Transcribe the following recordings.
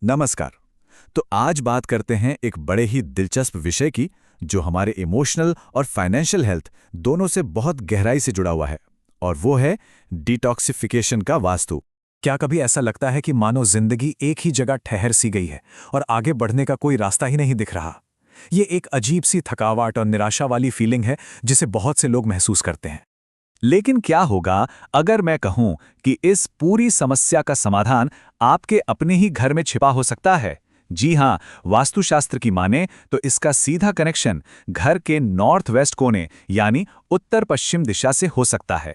नमस्कार। तो आज बात करते हैं एक बड़े ही दिलचस्प विषय की, जो हमारे इमोशनल और फाइनेंशियल हेल्थ दोनों से बहुत गहराई से जुड़ा हुआ है, और वो है डिटॉक्सिफिकेशन का वास्तु। क्या कभी ऐसा लगता है कि मानो जिंदगी एक ही जगह ठहर सी गई है और आगे बढ़ने का कोई रास्ता ही नहीं दिख रहा? ये एक अजीब सी थकावट और निराशा वाली फीलिंग है जिसे बहुत से लोग महसूस करते हैं। लेकिन क्या होगा अगर मैं कहूं कि इस पूरी समस्या का समाधान आपके अपने ही घर में छिपा हो सकता है? जी हां, वास्तुशास्त्र की माने तो इसका सीधा कनेक्शन घर के नॉर्थ वेस्ट कोने यानी उत्तर पश्चिम दिशा से हो सकता है।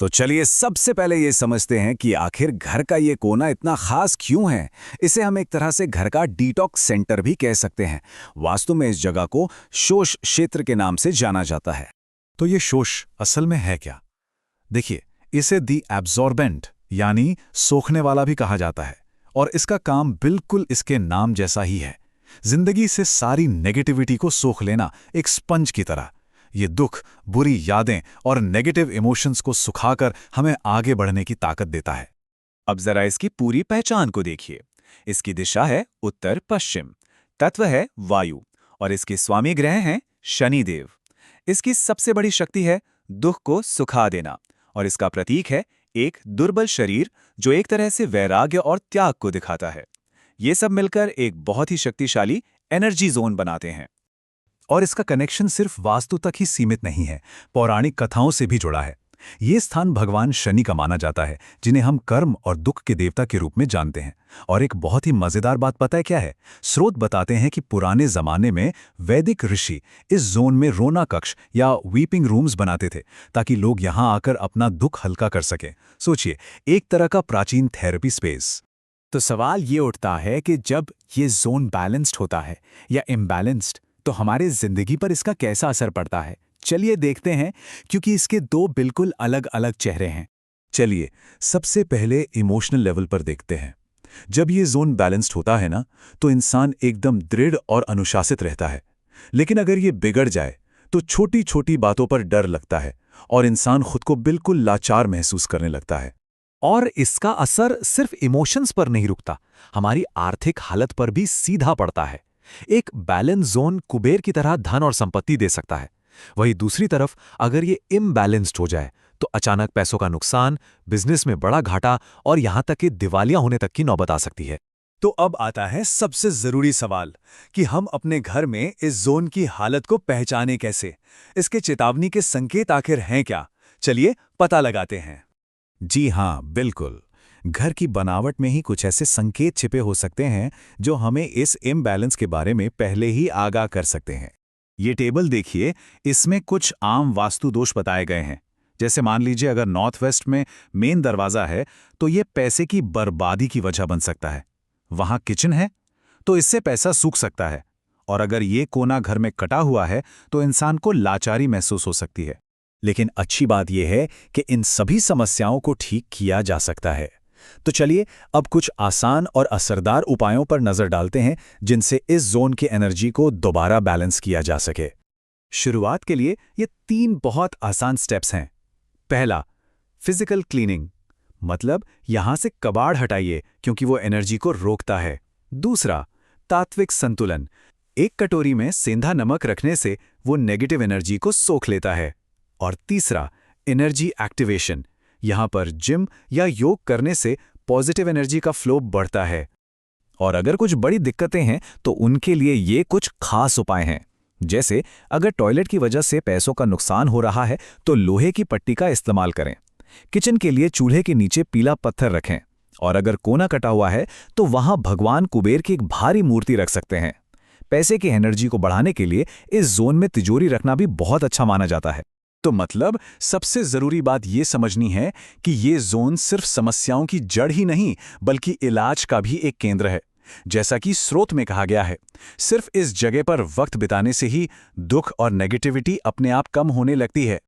तो चलिए सबसे पहले ये समझते हैं कि आखिर घर का ये कोना इतना खास क्यों है। इसे हम एक तरह से घर का डिटॉक्स सेंटर भी कह सकते हैं। वास्तु में इस जगह को शोष क्षेत्र के नाम से जाना जाता है। तो ये शोष असल में है क्या? देखिए, इसे दी एब्जॉर्बेंट यानी सोखने वाला भी कहा जाता है, और इसका काम बिल्कुल इसके नाम जैसा ही है। जिंदगी से सारी नेगेटिविटी को सोख लेना, एक स्पंज की तरह। ये दुख, बुरी यादें और नेगेटिव इमोशंस को सुखाकर हमें आगे बढ़ने की ताकत देता है। अब जरा इसकी पूरी पहचान को देखिए। इसकी दिशा है उत्तर पश्चिम, तत्व है वायु, और इसके स्वामी ग्रह हैं शनिदेव। इसकी सबसे बड़ी शक्ति है दुख को सुखा देना, और इसका प्रतीक है एक दुर्बल शरीर जो एक तरह से वैराग्य और त्याग को दिखाता है। ये सब मिलकर एक बहुत ही शक्तिशाली एनर्जी जोन बनाते हैं। और इसका कनेक्शन सिर्फ वास्तु तक ही सीमित नहीं है, पौराणिक कथाओं से भी जुड़ा है। ये स्थान भगवान शनि का माना जाता है, जिन्हें हम कर्म और दुख के देवता के रूप में जानते हैं। और एक बहुत ही मजेदार बात पता है क्या है? स्रोत बताते हैं कि पुराने जमाने में वैदिक ऋषि इस जोन में रोना कक्ष या वीपिंग रूम्स बनाते थे, ताकि लोग यहां आकर अपना दुख हल्का कर सकें। सोचिए, एक तरह का प्राचीन थेरेपी स्पेस। तो सवाल ये उठता है कि जब ये जोन बैलेंस्ड होता है या इम्बैलेंस्ड, तो हमारे जिंदगी पर इसका कैसा असर पड़ता है। चलिए देखते हैं, क्योंकि इसके दो बिल्कुल अलग अलग चेहरे हैं। चलिए, सबसे पहले इमोशनल लेवल पर देखते हैं। जब ये जोन बैलेंस्ड होता है ना, तो इंसान एकदम दृढ़ और अनुशासित रहता है। लेकिन अगर ये बिगड़ जाए तो छोटी छोटी बातों पर डर लगता है और इंसान खुद को बिल्कुल लाचार महसूस करने लगता है। और इसका असर सिर्फ इमोशंस पर नहीं रुकता, हमारी आर्थिक हालत पर भी सीधा पड़ता है। एक बैलेंस जोन कुबेर की तरह धन और संपत्ति दे सकता है। वहीं दूसरी तरफ अगर ये इम्बैलेंस्ड हो जाए तो अचानक पैसों का नुकसान, बिजनेस में बड़ा घाटा और यहां तक कि दिवालिया होने तक की नौबत आ सकती है। तो अब आता है सबसे जरूरी सवाल कि हम अपने घर में इस जोन की हालत को पहचाने कैसे? इसके चेतावनी के संकेत आखिर हैं क्या? चलिए पता लगाते हैं। जी हां, बिल्कुल। घर की बनावट में ही कुछ ऐसे संकेत छिपे हो सकते हैं जो हमें इस इम्बैलेंस के बारे में पहले ही आगाह कर सकते हैं। ये टेबल देखिए, इसमें कुछ आम वास्तु दोष बताए गए हैं। जैसे मान लीजिए, अगर नॉर्थ वेस्ट में मेन दरवाजा है तो ये पैसे की बर्बादी की वजह बन सकता है। वहां किचन है तो इससे पैसा सूख सकता है। और अगर ये कोना घर में कटा हुआ है तो इंसान को लाचारी महसूस हो सकती है। लेकिन अच्छी बात यह है कि इन सभी समस्याओं को ठीक किया जा सकता है। तो चलिए अब कुछ आसान और असरदार उपायों पर नजर डालते हैं, जिनसे इस जोन की एनर्जी को दोबारा बैलेंस किया जा सके। शुरुआत के लिए ये 3 बहुत आसान स्टेप्स हैं। पहला, फिजिकल क्लीनिंग, मतलब यहां से कबाड़ हटाइए क्योंकि वो एनर्जी को रोकता है। दूसरा, तात्विक संतुलन, एक कटोरी में सेंधा नमक रखने से वो नेगेटिव एनर्जी को सोख लेता है। और तीसरा, एनर्जी एक्टिवेशन, यहां पर जिम या योग करने से पॉजिटिव एनर्जी का फ्लो बढ़ता है। और अगर कुछ बड़ी दिक्कतें हैं तो उनके लिए ये कुछ खास उपाय हैं। जैसे अगर टॉयलेट की वजह से पैसों का नुकसान हो रहा है तो लोहे की पट्टी का इस्तेमाल करें। किचन के लिए चूल्हे के नीचे पीला पत्थर रखें। और अगर कोना कटा हुआ है तो वहां भगवान कुबेर की एक भारी मूर्ति रख सकते हैं। पैसे की एनर्जी को बढ़ाने के लिए इस जोन में तिजोरी रखना भी बहुत अच्छा माना जाता है। तो मतलब सबसे जरूरी बात यह समझनी है कि ये जोन सिर्फ समस्याओं की जड़ ही नहीं, बल्कि इलाज का भी एक केंद्र है। जैसा कि स्रोत में कहा गया है, सिर्फ इस जगह पर वक्त बिताने से ही दुख और नेगेटिविटी अपने आप कम होने लगती है।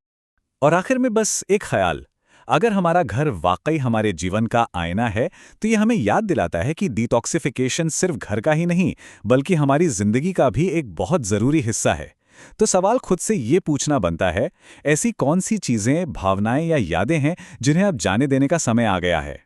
और आखिर में बस एक ख्याल, अगर हमारा घर वाकई हमारे जीवन का आईना है तो ये हमें याद दिलाता है कि डिटॉक्सिफिकेशन सिर्फ घर का ही नहीं, बल्कि हमारी जिंदगी का भी एक बहुत जरूरी हिस्सा है। तो सवाल खुद से ये पूछना बनता है, ऐसी कौन सी चीजें, भावनाएं या यादें हैं जिन्हें अब जाने देने का समय आ गया है?